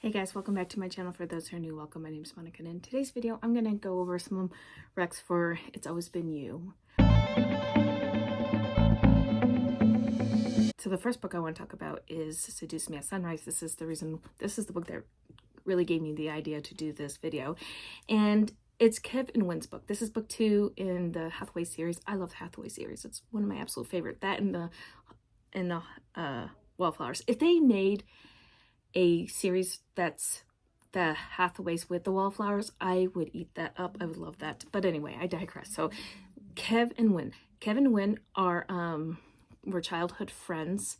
Hey guys, welcome back to my channel. For those who are new, welcome. My name is Monica, and in today's video, I'm going to go over some recs for It's Always Been You. So the first book I want to talk about is Seduce Me at Sunrise. This is the book that really gave me the idea to do this video. And it's Kev and Wynn's book. This is book 2 in the Hathaway series. I love the Hathaway series. It's one of my absolute favorite. That and the Wallflowers. If they made a series that's the Hathaways with the Wallflowers, I would eat that up. I would love that. But anyway, I digress. So Kev and Wynn. Kev and Wynn were childhood friends,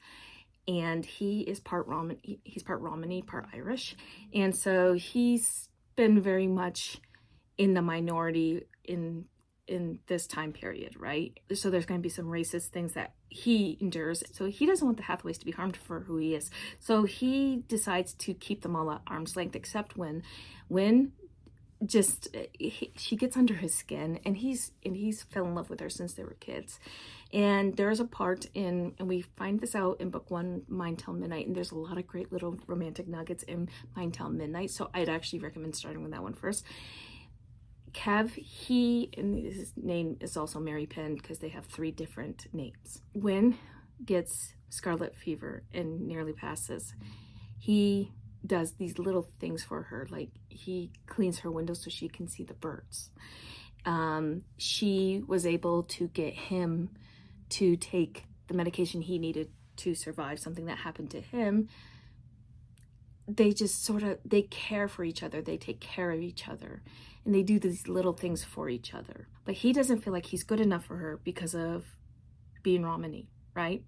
and he is part Romany, part Irish. And so he's been very much in the minority in this time period, right? So there's going to be some racist things that he endures. So he doesn't want the Hathaways to be harmed for who he is. So he decides to keep them all at arm's length, except when she gets under his skin, and he's fell in love with her since they were kids. And there's a part and we find this out in book 1, Mine Till Midnight, and there's a lot of great little romantic nuggets in Mine Till Midnight. So I'd actually recommend starting with that one first. Kev, and his name is also Mary Penn because they have 3 different names. Wynn gets scarlet fever and nearly passes. He does these little things for her, like he cleans her windows so she can see the birds. She was able to get him to take the medication he needed to survive something that happened to him. They just they care for each other. They take care of each other. And they do these little things for each other. But he doesn't feel like he's good enough for her because of being Romany, right?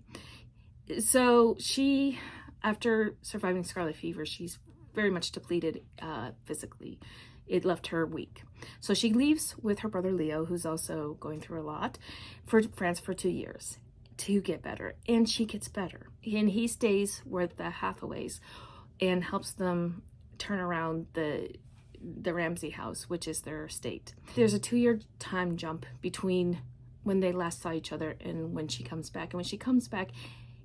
So she, after surviving scarlet fever, she's very much depleted physically. It left her weak. So she leaves with her brother Leo, who's also going through a lot, for France for 2 years to get better. And she gets better. And he stays with the Hathaways and helps them turn around the Ramsey house, which is their estate. There's a 2-year time jump between when they last saw each other and when she comes back. And when she comes back,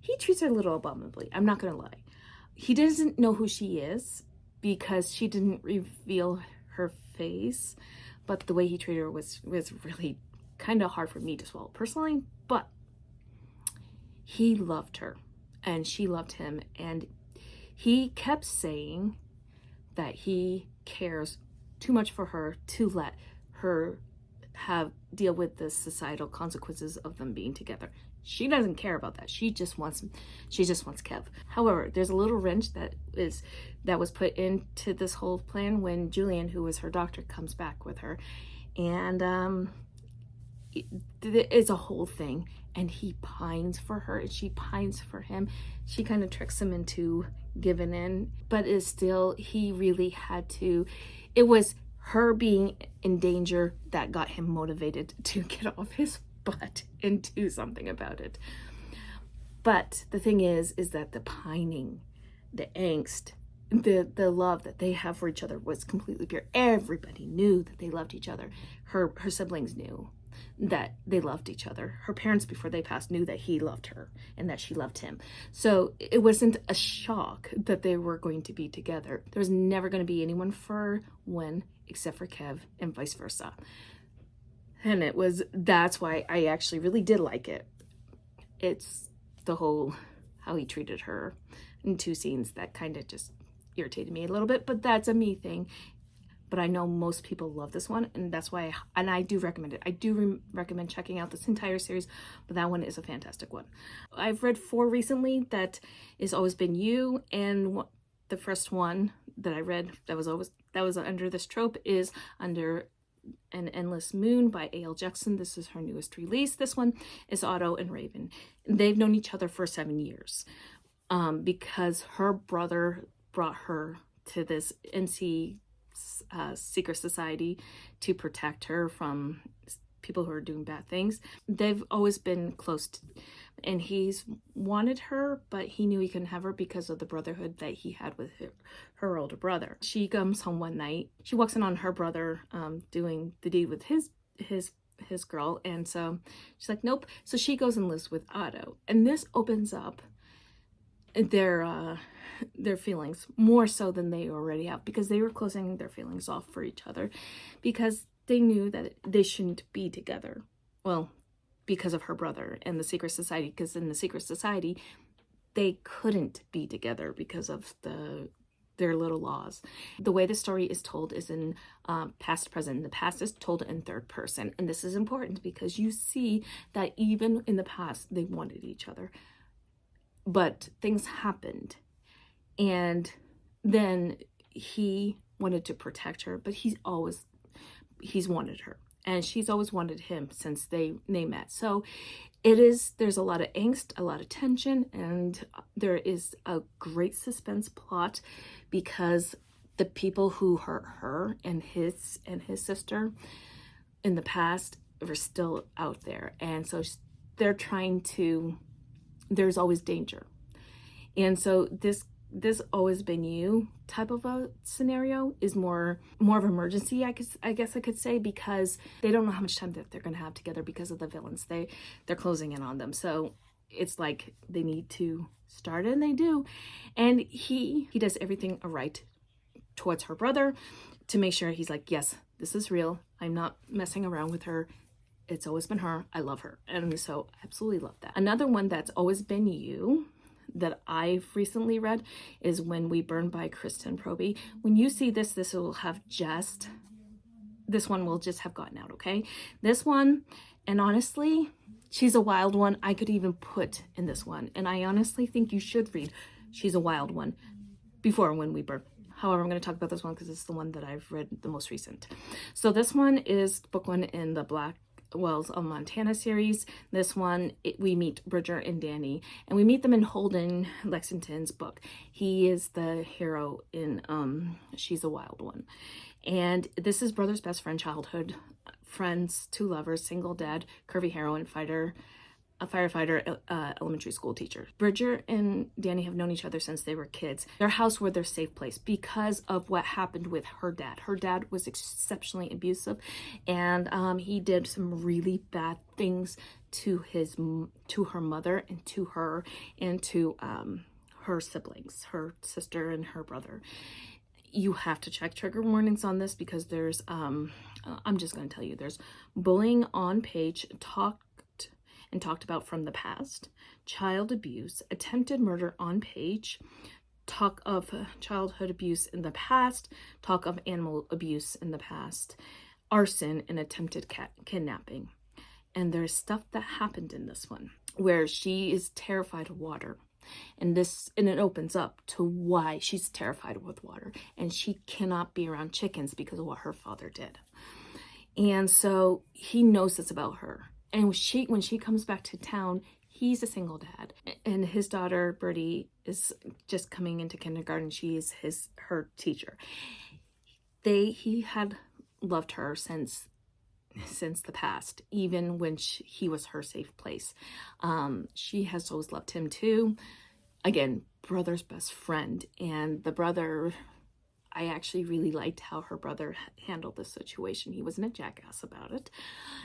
he treats her a little abominably. I'm not gonna lie. He doesn't know who she is because she didn't reveal her face, but the way he treated her was really kind of hard for me to swallow personally. But he loved her and she loved him, and he kept saying that he cares too much for her to let her deal with the societal consequences of them being together. She doesn't care about that. She just wants Kev. However, there's a little wrench that was put into this whole plan when Julian, who was her doctor, comes back with her, and it's a whole thing. And he pines for her, and she pines for him. She kind of tricks him into giving in, but it's still, he really had to. It was her being in danger that got him motivated to get off his butt and do something about it. But the thing is that the pining, the angst, the love that they have for each other was completely pure. Everybody knew that they loved each other. Her siblings knew that they loved each other. Her parents, before they passed, knew that he loved her and that she loved him. So it wasn't a shock that they were going to be together. There was never going to be anyone for Wynn except for Kev, and vice versa. And that's why I actually really did like it. It's the whole, how he treated her in 2 scenes that kind of just irritated me a little bit, but that's a me thing. But I know most people love this one, and that's why I do recommend it. I do recommend checking out this entire series, but that one is a fantastic one. I've read 4 recently. That is Always Been You, and the first one that I read that was under this trope is Under an Endless Moon by A.L. Jackson. This is her newest release. This one is Otto and Raven. They've known each other for 7 years because her brother brought her to this NC secret society to protect her from people who are doing bad things. They've always been close and he's wanted her, but he knew he couldn't have her because of the brotherhood that he had with her older brother. She comes home one night. She walks in on her brother doing the deed with his girl, and so she's like, nope. So she goes and lives with Otto, and this opens up their feelings more so than they already have, because they were closing their feelings off for each other because they knew that they shouldn't be together. Well, because of her brother and the secret society, because in the secret society they couldn't be together because of their little laws. The way the story is told is in past, present. The past is told in third person, and this is important because you see that even in the past they wanted each other, but things happened, and then he wanted to protect her, but he's wanted her, and she's always wanted him since they met. So there's a lot of angst, a lot of tension, and there is a great suspense plot because the people who hurt her and his sister in the past are still out there, and so they're trying to, there's always danger. And so this always been you type of a scenario is more of emergency, I guess I could say, because they don't know how much time that they're going to have together because of the villains. They're closing in on them, so it's like they need to start, and they do. And he does everything right towards her brother to make sure he's like, yes, this is real, I'm not messing around with her, it's always been her, I love her. And so I absolutely love that. Another one that's always been you that I've recently read is When We Burn by Kristen Proby. When you see this will have just, this one will just have gotten out, okay? This one, and honestly, She's a Wild One, I could even put in this one. And I honestly think you should read She's a Wild One before When We Burn. However, I'm going to talk about this one because it's the one that I've read the most recent. So this one is book one in the Black Wells of Montana series. This one, we meet Bridger and Danny, and we meet them in Holden Lexington's book. He is the hero in She's a Wild One. And this is brother's best friend, childhood friends, two lovers, single dad, curvy heroine, a firefighter, elementary school teacher. Bridger and Danny have known each other since they were kids. Their house were their safe place because of what happened with her dad. Her dad was exceptionally abusive, and he did some really bad things to her mother and to her and to her siblings, her sister and her brother. You have to check trigger warnings on this because there's I'm just going to tell you, there's bullying on page, talked about from the past, child abuse, attempted murder on page, talk of childhood abuse in the past, talk of animal abuse in the past, arson, and attempted kidnapping. And there's stuff that happened in this one where she is terrified of water. And it opens up to why she's terrified with water, and she cannot be around chickens because of what her father did. And so he knows this about her. And when she comes back to town, he's a single dad, and his daughter Birdie is just coming into kindergarten. She is her teacher. He had loved her since the past, even when he was her safe place. She has always loved him too. Again, brother's best friend, and the brother, I actually really liked how her brother handled this situation. He wasn't a jackass about it.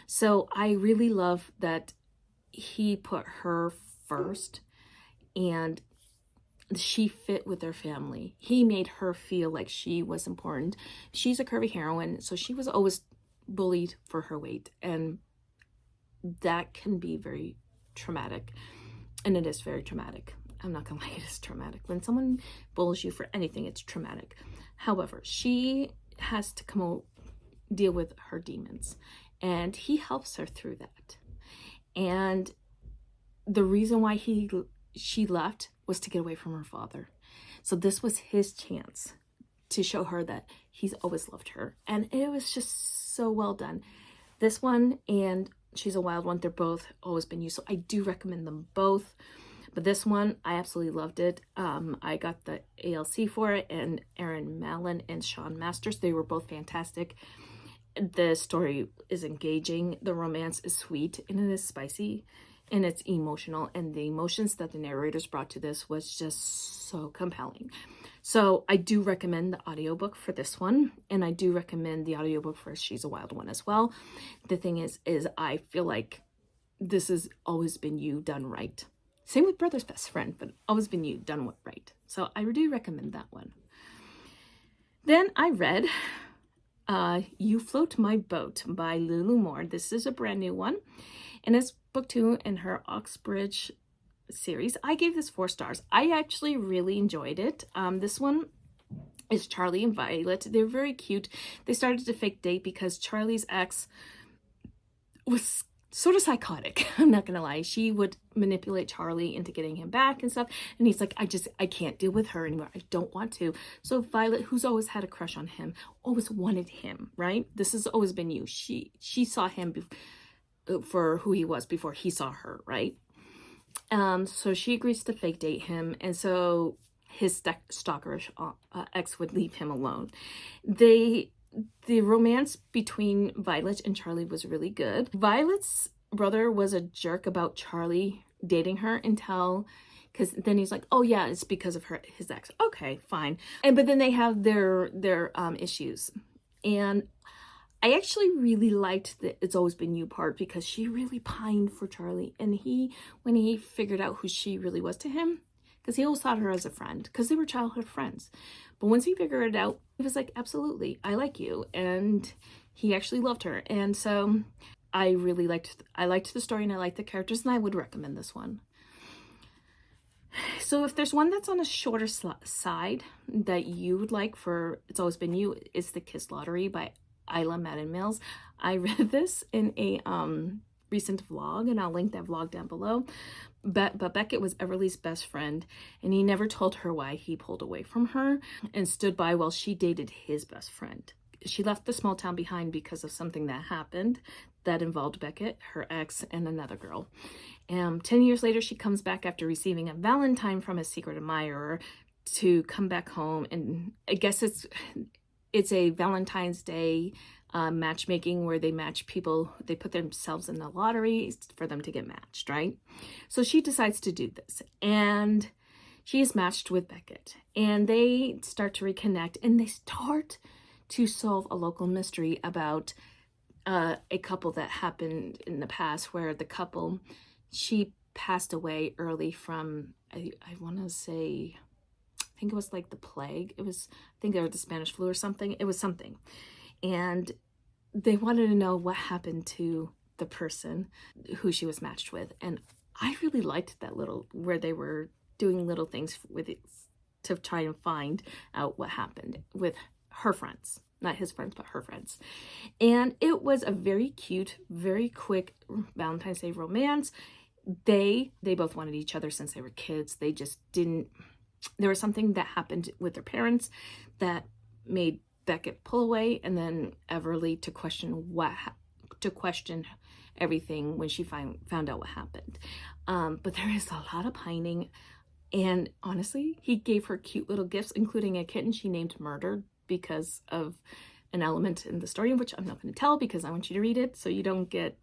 So I really love that he put her first, and she fit with their family. He made her feel like she was important. She's a curvy heroine, so she was always bullied for her weight, and that can be very traumatic, and it is very traumatic. I'm not gonna lie, it is traumatic. When someone bullies you for anything, it's traumatic. However, she has to deal with her demons, and he helps her through that. And the reason why she left was to get away from her father. So this was his chance to show her that he's always loved her. And it was just so well done. This one and She's a Wild One, they're both always been used. So I do recommend them both. But this one, I absolutely loved it. I got the ALC for it, and Aaron Mallon and Sean Masters, they were both fantastic. The story is engaging, the romance is sweet, and it is spicy, and it's emotional, and the emotions that the narrators brought to this was just so compelling. So I do recommend the audiobook for this one, and I do recommend the audiobook for She's a Wild One as well. The thing is I feel like this has always been you done right. Same with Brother's Best Friend, but Always Been You, done right. So I do recommend that one. Then I read You Float My Boat by Lulu Moore. This is a brand new one, and it's book 2 in her Oxbridge series. I gave this 4 stars. I actually really enjoyed it. This one is Charlie and Violet. They're very cute. They started to fake date because Charlie's ex was sort of psychotic. I'm not gonna lie. She would manipulate Charlie into getting him back and stuff. And he's like, I can't deal with her anymore. I don't want to. So Violet, who's always had a crush on him, always wanted him, right? This has always been you. She saw him for who he was before he saw her, right? So she agrees to fake date him. And so his stalkerish ex would leave him alone. The romance between Violet and Charlie was really good. Violet's brother was a jerk about Charlie dating her until, because then he's like, oh yeah, it's because of his ex. Okay, fine. But then they have their issues. And I actually really liked the It's Always Been You part because she really pined for Charlie. And when he figured out who she really was to him, because he always thought her as a friend, because they were childhood friends. But once he figured it out, he was like, absolutely, I like you. And he actually loved her. And so I really liked the story, and I liked the characters, and I would recommend this one. So if there's one that's on a shorter side that you would like for It's Always Been You, it's The Kiss Lottery by Isla Madden Mills. I read this in a recent vlog, and I'll link that vlog down below. But Beckett was Everly's best friend, and he never told her why he pulled away from her and stood by while she dated his best friend. She left the small town behind because of something that happened that involved Beckett, her ex, and another girl. 10 years later, she comes back after receiving a Valentine from a secret admirer to come back home, and I guess it's a Valentine's Day matchmaking where they match people. They put themselves in the lottery for them to get matched, right? So she decides to do this, and she is matched with Beckett, and they start to reconnect, and they start to solve a local mystery about a couple that happened in the past, where the couple, she passed away early from, I want to say, I think it was like the plague. I think it was the Spanish flu or something. It was something. And they wanted to know what happened to the person who she was matched with. And I really liked that where they were doing little things with it to try and find out what happened with her friends. Not his friends, but her friends. And it was a very cute, very quick Valentine's Day romance. They both wanted each other since they were kids. They just didn't. There was something that happened with their parents that made Beckett pull away, and then Everly to question everything when she found out what happened. But there is a lot of pining, and honestly, he gave her cute little gifts, including a kitten she named Murder because of an element in the story, which I'm not going to tell because I want you to read it so you don't get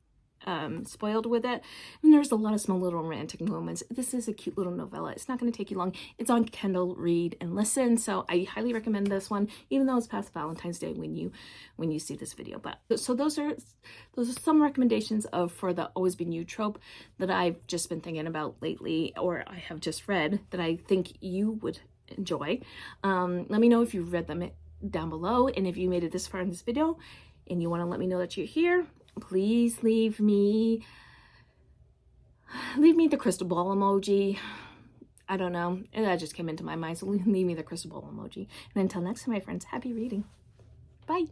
spoiled with it. And there's a lot of small little romantic moments. This is a cute little novella. It's not going to take you long. It's on Kindle, read and listen. So I highly recommend this one, even though it's past Valentine's Day when you see this video. But so those are some recommendations for the Always Been You trope that I've just been thinking about lately, or I have just read that I think you would enjoy. Let me know if you've read them down below, and if you made it this far in this video and you want to let me know that you're here, please leave me the crystal ball emoji. I don't know, that just came into my mind, so leave me the crystal ball emoji. And until next time, my friends, happy reading. Bye.